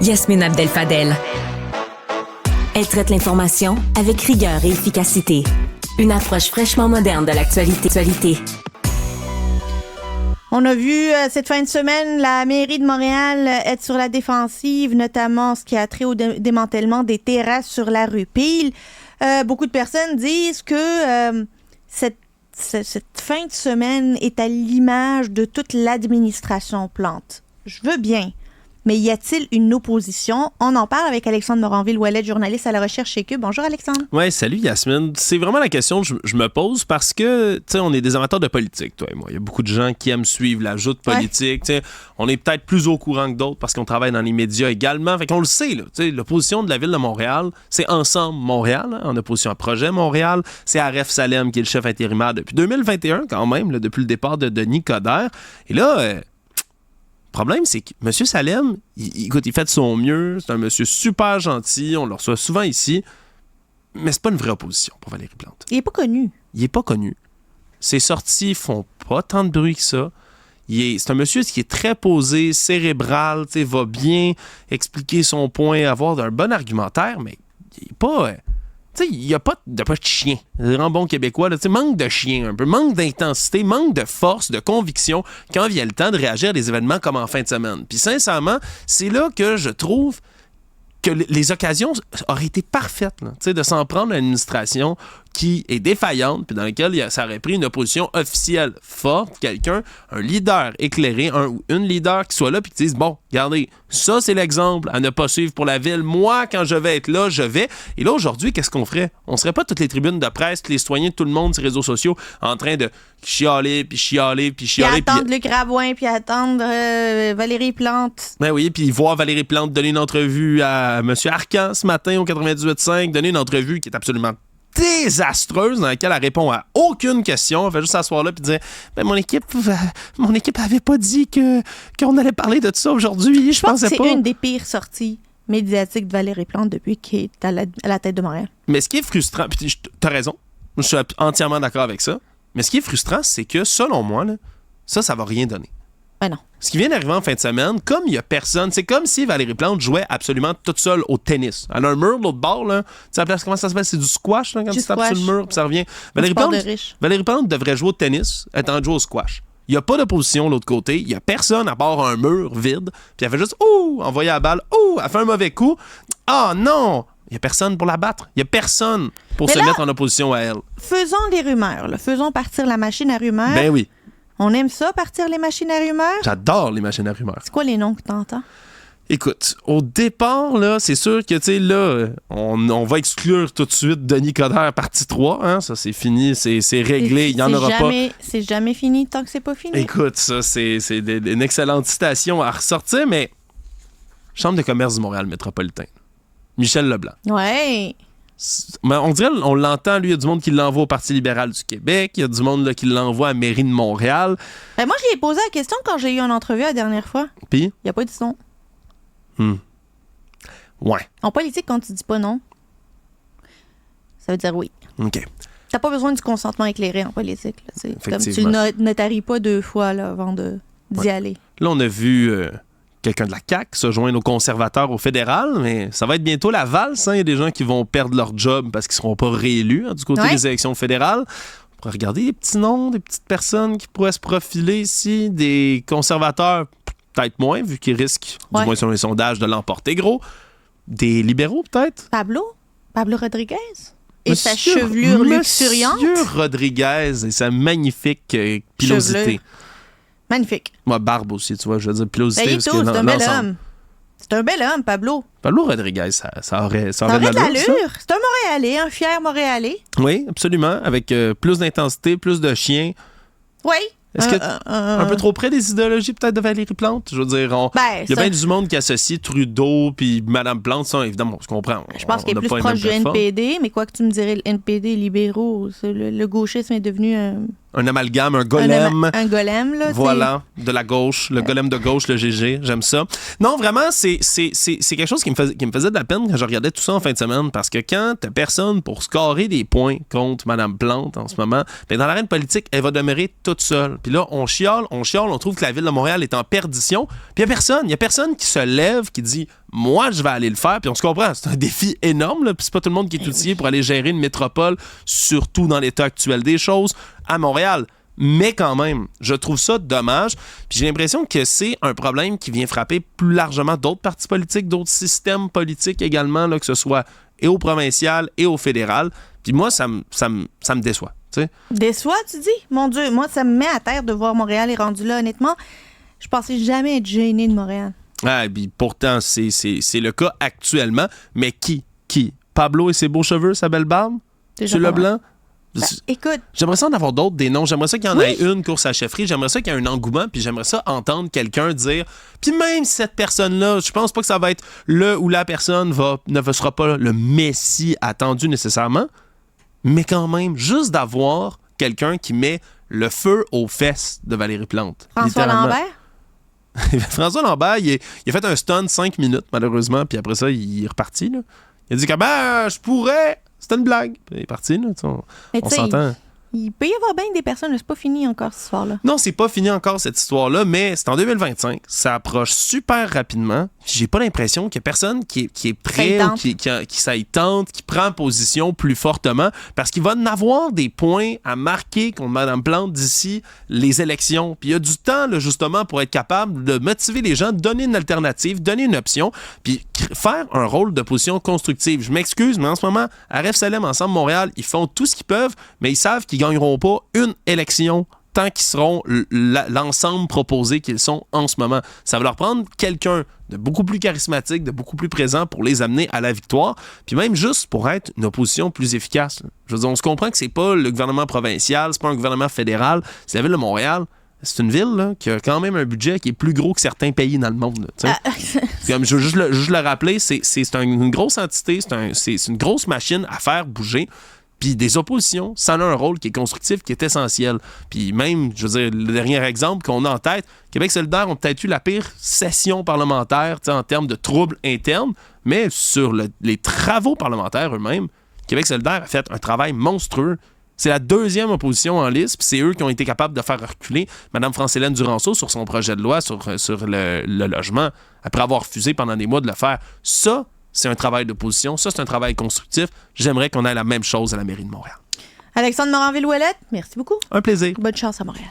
Yasmine Abdel-Fadel. Elle traite l'information avec rigueur et efficacité. Une approche fraîchement moderne de l'actualité. On a vu cette fin de semaine la mairie de Montréal être sur la défensive, notamment ce qui a trait au démantèlement des terrasses sur la rue Peel. Beaucoup de personnes disent que cette fin de semaine est à l'image de toute l'administration Plante. Je veux bien. Mais y a-t-il une opposition? On en parle avec Alexandre Moranville-Ouellet, journaliste à la recherche chez Cube. Bonjour Alexandre. Oui, salut Yasmine. C'est vraiment la question que je me pose parce que, tu sais, on est des amateurs de politique, toi et moi. Il y a beaucoup de gens qui aiment suivre la joute politique. Ouais. On est peut-être plus au courant que d'autres parce qu'on travaille dans les médias également. Fait qu'on le sait, là. L'opposition de la Ville de Montréal, c'est Ensemble Montréal, hein, en opposition à Projet Montréal. C'est Aref Salem qui est le chef intérimaire depuis 2021 quand même, là, depuis le départ de Denis Coderre. Et là... Le problème, c'est que M. Salem, il fait de son mieux. C'est un monsieur super gentil. On le reçoit souvent ici. Mais c'est pas une vraie opposition pour Valérie Plante. Il est pas connu. Il est pas connu. Ses sorties font pas tant de bruit que ça. C'est un monsieur qui est très posé, cérébral, va bien expliquer son point, avoir un bon argumentaire, mais il est pas... il n'y a pas de chien. C'est vraiment bon québécois. Là, manque de chien un peu, manque d'intensité, manque de force, de conviction quand vient le temps de réagir à des événements comme en fin de semaine. Puis sincèrement, c'est là que je trouve que les occasions auraient été parfaites là, de s'en prendre à l'administration qui est défaillante, puis dans laquelle ça aurait pris une opposition officielle forte, quelqu'un, un leader éclairé, une leader qui soit là puis qui dise, bon, regardez, ça c'est l'exemple à ne pas suivre pour la ville. Moi, quand je vais être là, je vais. Et là, aujourd'hui, qu'est-ce qu'on ferait? On serait pas toutes les tribunes de presse, tous les citoyens, tout le monde sur les réseaux sociaux en train de chialer. Puis attendre Luc Rabouin, puis attendre Valérie Plante. Ben oui, puis voir Valérie Plante donner une entrevue à M. Arcan ce matin au 98.5, donner une entrevue qui est absolument désastreuse, dans laquelle elle répond à aucune question. Elle fait juste s'asseoir là et dire mon équipe avait pas dit qu'on allait parler de tout ça aujourd'hui. Je pensais pas. C'est une des pires sorties médiatiques de Valérie Plante depuis qu'elle est à la tête de Montréal. Mais ce qui est frustrant, puis t'as raison, je suis entièrement d'accord avec ça, mais ce qui est frustrant, c'est que, selon moi, là, ça va rien donner. Ben non. Ce qui vient d'arriver en fin de semaine, comme il n'y a personne, c'est comme si Valérie Plante jouait absolument toute seule au tennis. Elle a un mur de l'autre bord, là. Tu sais, comment ça s'appelle? C'est du squash, là, quand tu tapes sur le mur, puis ça revient. Valérie Plante devrait jouer au tennis, elle est en train de jouer au squash. Il n'y a pas d'opposition de l'autre côté. Il n'y a personne à part un mur vide. Puis elle fait juste, envoyer la balle. Elle fait un mauvais coup. Ah non! Il n'y a personne pour la battre. Il n'y a personne pour mettre en opposition à elle. Faisons des rumeurs, là. Faisons partir la machine à rumeurs. Ben oui. On aime ça, partir les machines à rumeurs? J'adore les machines à rumeurs. C'est quoi les noms que t'entends? Écoute, au départ, là, c'est sûr que, tu sais, là, on va exclure tout de suite Denis Coderre, partie 3. Hein? Ça, c'est fini, c'est réglé, il n'y en aura pas. C'est jamais fini tant que c'est pas fini. Écoute, ça, c'est une excellente citation à ressortir, mais Chambre de commerce du Montréal métropolitain. Michel Leblanc. Ouais. On dirait, on l'entend, lui, il y a du monde qui l'envoie au Parti libéral du Québec, il y a du monde là, qui l'envoie à la mairie de Montréal. Ben moi, j'ai posé la question quand j'ai eu une entrevue la dernière fois. Puis? Il n'y a pas dit non. Ouais. En politique, quand tu dis pas non, ça veut dire oui. OK. T'as pas besoin du consentement éclairé en politique. Là, comme tu le notaries pas 2 fois là, avant d'y aller. Là, on a vu... quelqu'un de la CAQ se joindre aux conservateurs au fédéral, mais ça va être bientôt la valse. Hein? Il y a des gens qui vont perdre leur job parce qu'ils ne seront pas réélus du côté des élections fédérales. On pourrait regarder des petits noms, des petites personnes qui pourraient se profiler ici, des conservateurs, peut-être moins, vu qu'ils risquent, du moins selon les sondages, de l'emporter gros. Des libéraux, peut-être? Pablo Rodriguez? Et sa chevelure luxuriante? Monsieur Rodriguez et sa magnifique pilosité. Magnifique. Moi, barbe aussi, tu vois, je veux dire pilosité. C'est un bel homme. C'est un bel homme, Pablo. Pablo Rodriguez, ça aurait de l'allure. C'est un Montréalais, un fier Montréalais. Oui, absolument, avec plus d'intensité, plus de chien. Oui. Est-ce que un peu trop près des idéologies peut-être de Valérie Plante? Je veux dire, il y a bien du monde qui associe Trudeau puis Mme Plante, ça, évidemment, on se comprend. Je pense qu'il est plus proche du NPD, mais quoi que tu me dirais, le NPD libéraux, le gauchisme est devenu un amalgame, un golem. Un golem, là. Voilà, de la gauche, le golem de gauche, le GG, j'aime ça. Non, vraiment, c'est quelque chose qui me faisait de la peine quand je regardais tout ça en fin de semaine, parce que quand t'as personne pour scorer des points contre Mme Plante en ce moment, bien, dans l'arène politique, elle va demeurer toute seule. Puis là, on chiale, on trouve que la ville de Montréal est en perdition, puis il y a personne qui se lève, qui dit moi, je vais aller le faire. Puis on se comprend, c'est un défi énorme, là, puis c'est pas tout le monde qui est outillé pour aller gérer une métropole, surtout dans l'état actuel des choses, à Montréal. Mais quand même, je trouve ça dommage. Puis j'ai l'impression que c'est un problème qui vient frapper plus largement d'autres partis politiques, d'autres systèmes politiques également, là, que ce soit et au provincial et au fédéral. Puis moi, ça me déçoit. T'sais. Déçoit, tu dis? Mon Dieu, moi, ça me met à terre de voir Montréal est rendu là. Honnêtement, je pensais jamais être gêné de Montréal. Ah, puis pourtant, c'est le cas actuellement. Mais qui? Pablo et ses beaux cheveux, sa belle barbe? Sur le blanc? Ben, écoute. J'aimerais ça en avoir d'autres, des noms. J'aimerais ça qu'il y en ait une course à chefferie. J'aimerais ça qu'il y ait un engouement. Puis j'aimerais ça entendre quelqu'un dire. Puis même si cette personne-là, je pense pas que ça va être le ou la personne ne sera pas le messie attendu nécessairement. Mais quand même, juste d'avoir quelqu'un qui met le feu aux fesses de Valérie Plante. François Lambert? François Lambert, il a fait un stun 5 minutes, malheureusement. Puis après ça, il est reparti. Là. Il a dit que je pourrais. C'était une blague. Puis il est parti, là. On s'entend. Il peut y avoir bien des personnes, c'est pas fini encore cette histoire-là. Non, c'est pas fini encore cette histoire-là, mais c'est en 2025. Ça approche super rapidement. J'ai pas l'impression qu'il y a personne qui est prêt ou qui ça y tente, qui prend position plus fortement, parce qu'il va en avoir des points à marquer contre Mme Plante d'ici les élections. Puis il y a du temps, là, justement, pour être capable de motiver les gens, de donner une alternative, donner une option, puis faire un rôle d'opposition constructive. Je m'excuse, mais en ce moment, Aref Salem, Ensemble Montréal, ils font tout ce qu'ils peuvent, mais ils savent qu'ils gagneront pas une élection tant qu'ils seront l'ensemble proposé qu'ils sont en ce moment. Ça va leur prendre quelqu'un de beaucoup plus charismatique, de beaucoup plus présent pour les amener à la victoire, puis même juste pour être une opposition plus efficace. Je veux dire, on se comprend que c'est pas le gouvernement provincial, c'est pas un gouvernement fédéral, c'est la ville de Montréal. C'est une ville là, qui a quand même un budget qui est plus gros que certains pays dans le monde. Comme je veux juste le rappeler, c'est une grosse entité, c'est une grosse machine à faire bouger. Puis des oppositions, ça a un rôle qui est constructif, qui est essentiel. Puis même, je veux dire, le dernier exemple qu'on a en tête, Québec solidaire ont peut-être eu la pire session parlementaire en termes de troubles internes, mais sur les travaux parlementaires eux-mêmes, Québec solidaire a fait un travail monstrueux. C'est la deuxième opposition en liste, puis c'est eux qui ont été capables de faire reculer Mme France-Hélène Duranceau sur son projet de loi sur le logement, après avoir refusé pendant des mois de le faire. Ça, c'est un travail d'opposition. Ça, c'est un travail constructif. J'aimerais qu'on ait la même chose à la mairie de Montréal. Alexandre Moranville-Ouellette, merci beaucoup. Un plaisir. Bonne chance à Montréal.